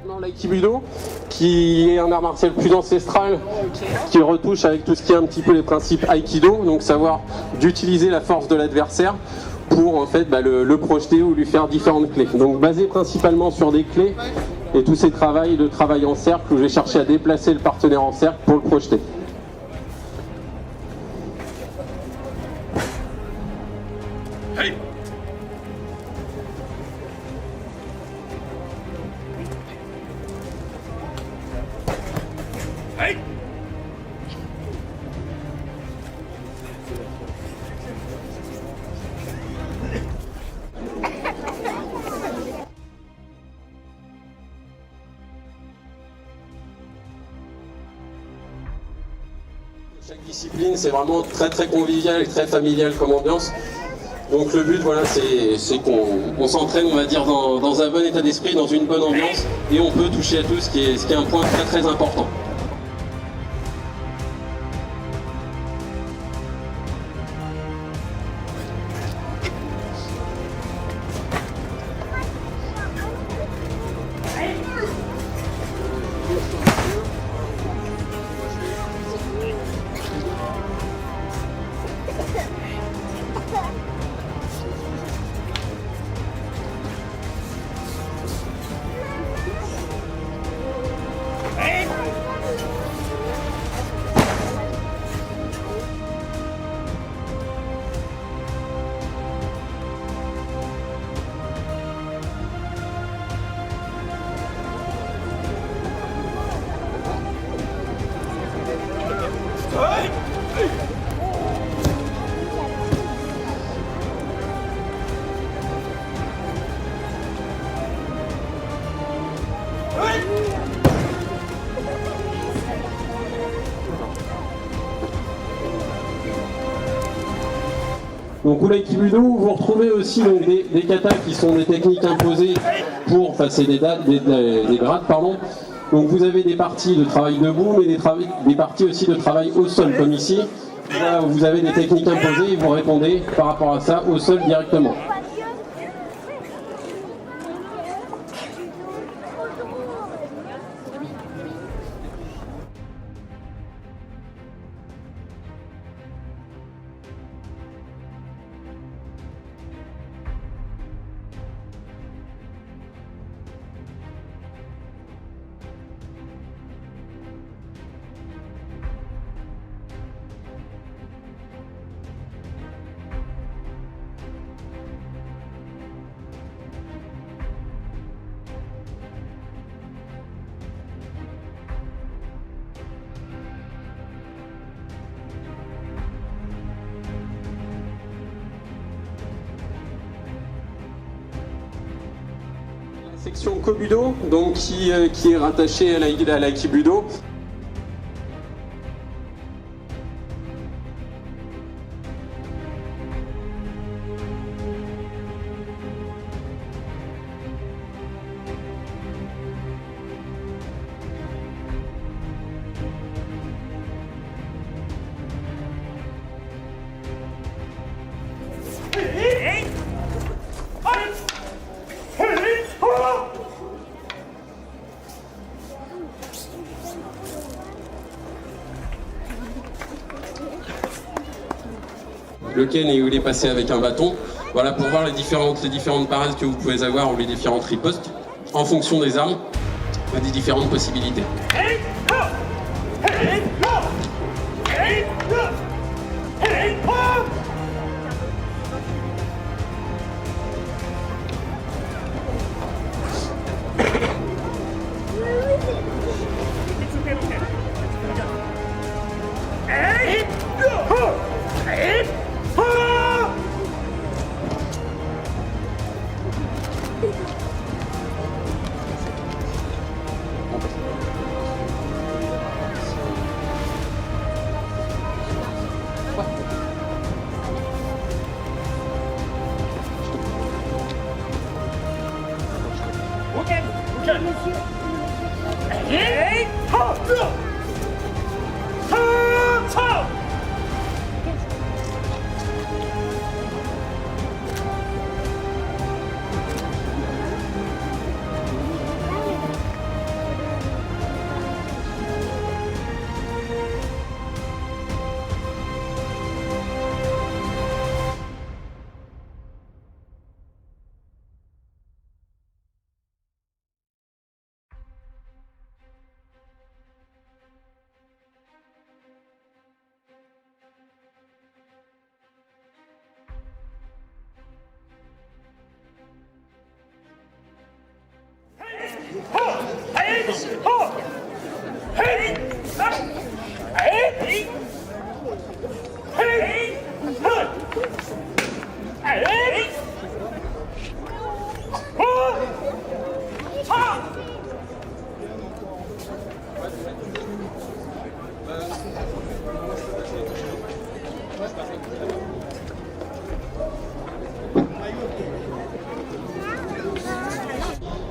Concernant l'aïkido, qui est un art martial plus ancestral, qui retouche avec tout ce qui est un petit peu les principes aïkido, donc savoir d'utiliser la force de l'adversaire pour en fait le projeter ou lui faire différentes clés. Donc basé principalement sur des clés et tous ces de travail en cercle où je vais chercher à déplacer le partenaire en cercle pour le projeter. Hey! Hey! Chaque discipline, c'est vraiment très convivial et très familial comme ambiance. Donc le but, voilà, c'est qu'on s'entraîne, on va dire, dans un bon état d'esprit, dans une bonne ambiance, et on peut toucher à tout, ce qui est un point très important. Donc au l'aïkido, vous retrouvez aussi donc, des katas qui sont des techniques imposées pour, enfin c'est des grades, pardon. Donc vous avez des parties de travail debout, mais des parties aussi de travail au sol, comme ici. Là, vous avez des techniques imposées et vous répondez par rapport à ça au sol directement. Section Kobudo, donc qui est rattachée à l'aïkido. Le ken et où il est passé avec un bâton. Voilà pour voir les différentes parades que vous pouvez avoir ou les différentes ripostes en fonction des armes et des différentes possibilités.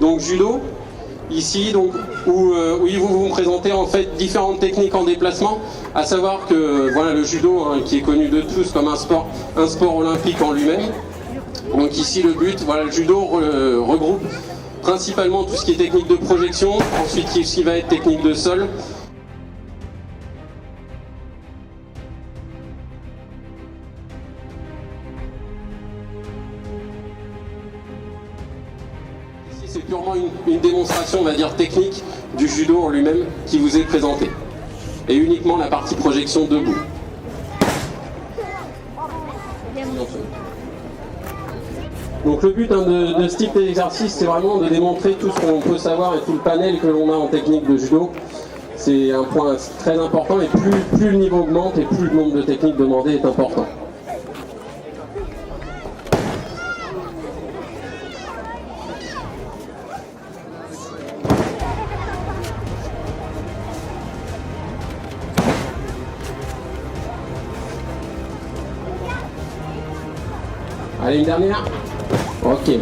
Donc judo, ici, donc, où ils vont vous présenter en fait différentes techniques en déplacement, à savoir que voilà le judo, hein, qui est connu de tous comme un sport olympique en lui-même. Donc ici le but, voilà, le judo regroupe principalement tout ce qui est technique de projection, ensuite tout ce qui va être technique de sol. C'est purement une démonstration, on va dire, technique du judo en lui-même qui vous est présentée. Et uniquement la partie projection debout. Donc le but, hein, de ce type d'exercice, c'est vraiment de démontrer tout ce qu'on peut savoir et tout le panel que l'on a en technique de judo. C'est un point très important, et plus le niveau augmente et plus le nombre de techniques demandées est important. Allez, une dernière. Ok.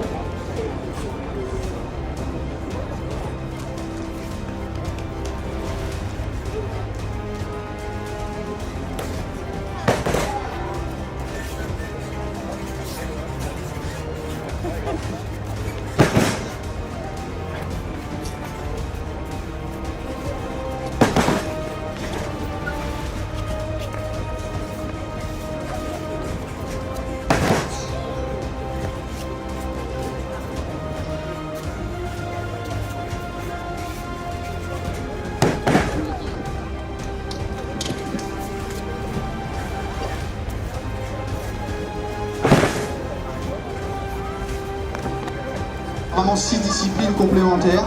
Vraiment 6 disciplines complémentaires,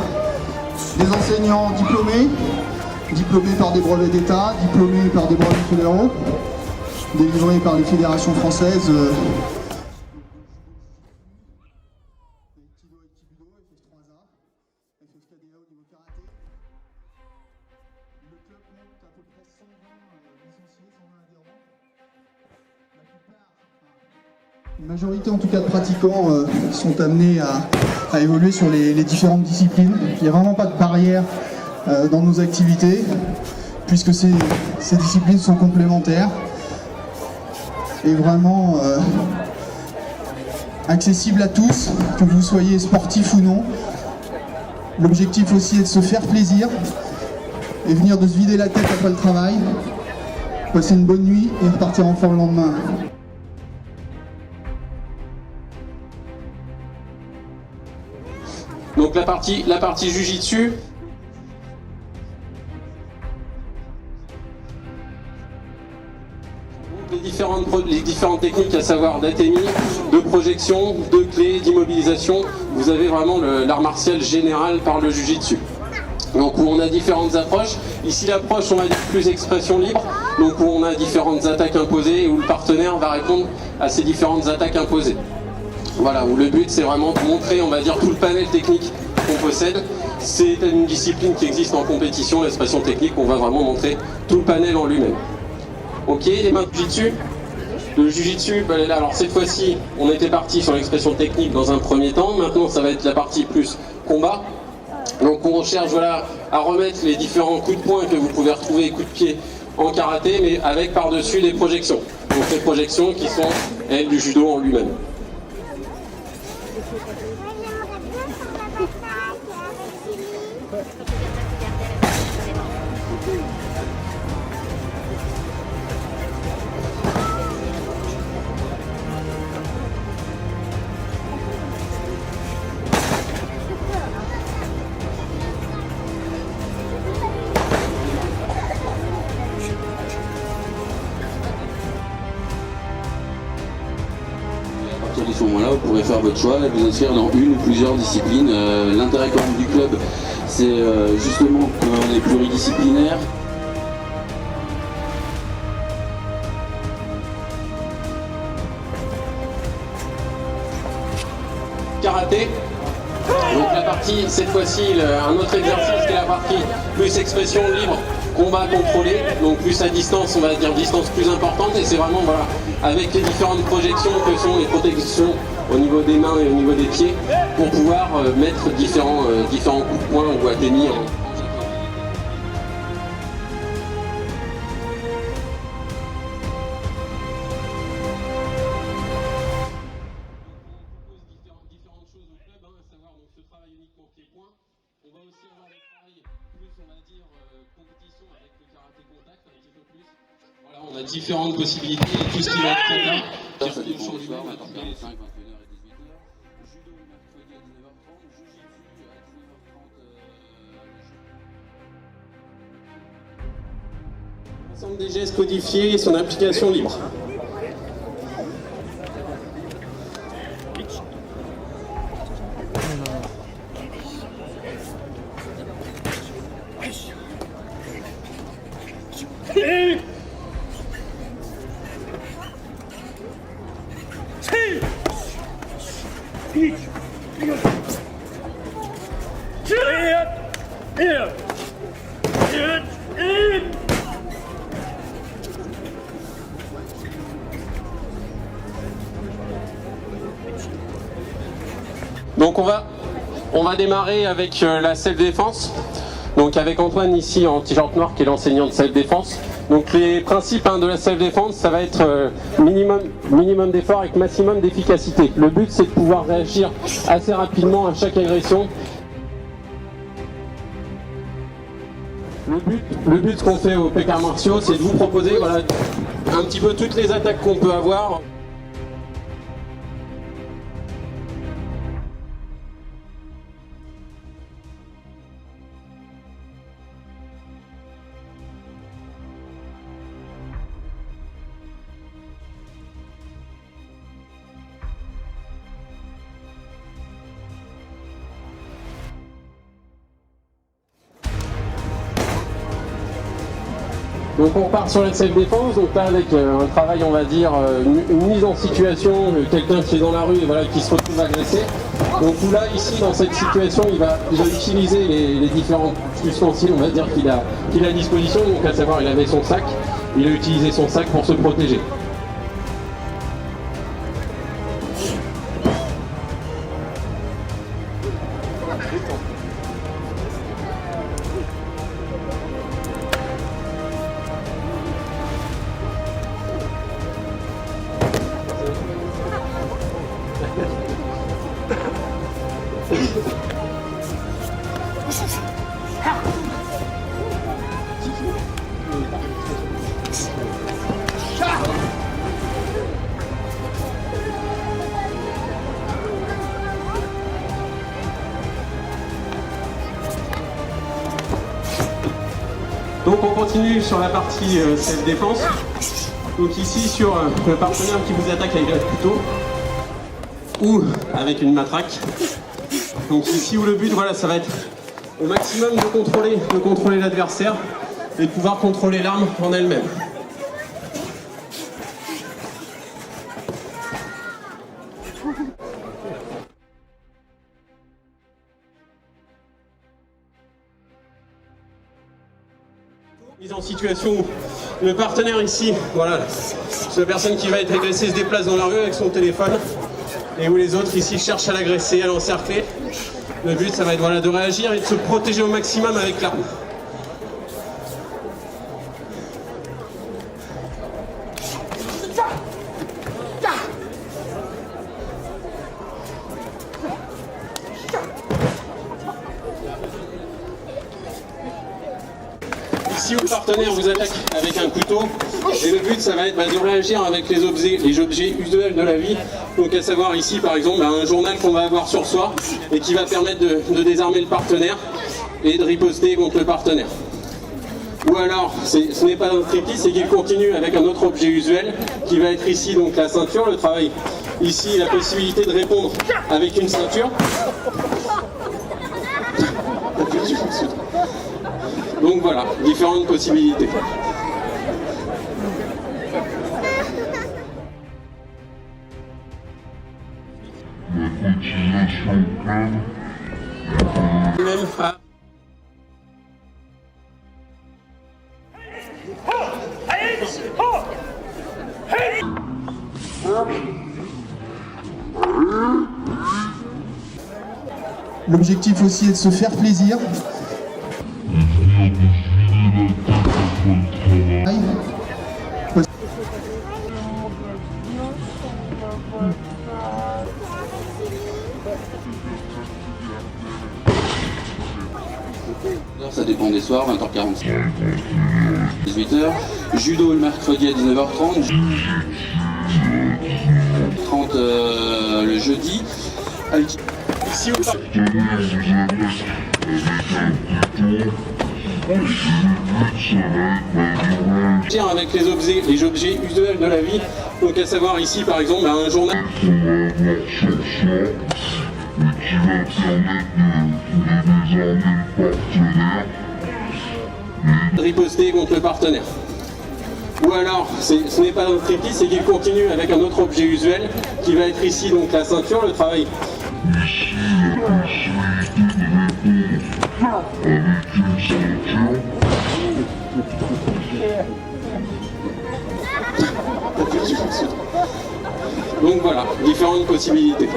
des enseignants diplômés par des brevets d'État, diplômés par des brevets fédéraux, délivrés par les fédérations françaises. Une majorité en tout cas de pratiquants sont amenés à évoluer sur les différentes disciplines. Il n'y a vraiment pas de barrière dans nos activités, puisque ces disciplines sont complémentaires et vraiment accessibles à tous, que vous soyez sportif ou non. L'objectif aussi est de se faire plaisir et venir de se vider la tête après le travail, passer une bonne nuit et repartir en forme le lendemain. Donc la partie Jiu-Jitsu, les différentes techniques, à savoir d'athénie, de projection, de clé, d'immobilisation. Vous avez vraiment l'art martial général par le Jiu-Jitsu. Donc où on a différentes approches. Ici l'approche, on va dire, plus expression libre, donc où on a différentes attaques imposées et où le partenaire va répondre à ces différentes attaques imposées. Voilà, où le but c'est vraiment de montrer, on va dire, tout le panel technique qu'on possède. C'est une discipline qui existe en compétition, l'expression technique, on va vraiment montrer tout le panel en lui-même. Ok, les mains de Jiu-Jitsu. Le Jiu-Jitsu, alors cette fois-ci, on était parti sur l'expression technique dans un premier temps. Maintenant, ça va être la partie plus combat. Donc on recherche, voilà, à remettre les différents coups de poing que vous pouvez retrouver, coups de pied en karaté, mais avec par-dessus des projections. Donc les projections qui sont, elles, du judo en lui-même. À ce moment-là, vous pourrez faire votre choix et vous inscrire dans une ou plusieurs disciplines. L'intérêt quand même du club, c'est justement qu'on est pluridisciplinaire. karaté. Donc la partie, cette fois-ci, un autre exercice qui est la partie plus expression libre, combat contrôlé, donc plus à distance, on va dire distance plus importante, et c'est vraiment voilà, avec les différentes projections que sont les protections au niveau des mains et au niveau des pieds, pour pouvoir mettre différents coups de poing ou atteindre. On va aussi avoir des travails plus, on va dire, compétition avec le karaté contact un petit peu plus. Voilà, on a différentes possibilités et tout ce qui va être kata. Ça dépend du soir, on attend 45, 21h et 18h. Judo le mercredi à 19h30, Jiu-Jitsu à 19h30. L'ensemble des gestes codifiés et son application libre. Donc on va démarrer avec la self-défense. Donc avec Antoine ici en t-shirt noir qui est l'enseignant de self-défense. Donc les principes de la self-défense, ça va être minimum d'effort avec maximum d'efficacité. Le but c'est de pouvoir réagir assez rapidement à chaque agression. Le but ce qu'on fait au PK martiaux, c'est de vous proposer voilà, un petit peu toutes les attaques qu'on peut avoir. Donc on part sur la self-défense, donc là avec un travail on va dire, une mise en situation, quelqu'un qui est dans la rue et voilà, qui se retrouve agressé. Donc là ici dans cette situation il va utiliser les différents ustensiles on va dire qu'il a à disposition, donc à savoir il avait son sac, il a utilisé son sac pour se protéger. Donc on continue sur la partie self-défense. Donc ici sur le partenaire qui vous attaque avec un couteau ou avec une matraque. Donc ici où le but voilà, ça va être au maximum de contrôler l'adversaire et de pouvoir contrôler l'arme en elle-même. Mise en situation où le partenaire ici, voilà, la personne qui va être agressée se déplace dans la rue avec son téléphone et où les autres ici cherchent à l'agresser, à l'encercler. Le but ça va être voilà, de réagir et de se protéger au maximum avec l'arme. Si le partenaire vous attaque avec un couteau, et le but ça va être de réagir avec les objets usuels de la vie, donc à savoir ici par exemple un journal qu'on va avoir sur soi et qui va permettre de désarmer le partenaire et de riposter contre le partenaire. Ou alors, ce n'est pas un striptease, c'est qu'il continue avec un autre objet usuel qui va être ici donc la ceinture, le travail ici la possibilité de répondre avec une ceinture. Donc voilà, différentes possibilités. Même à L'objectif aussi est de se faire plaisir. Ça dépend des soirs, 20h45, 18h. Judo le mercredi à 19h30. 30 le jeudi. ici ou ça. Avec les objets usuels de la vie, donc à savoir ici par exemple un journal riposter contre le partenaire. Ou alors, ce n'est pas un striptease, c'est qu'il continue avec un autre objet usuel qui va être ici, donc la ceinture, le travail. Donc voilà, différentes possibilités.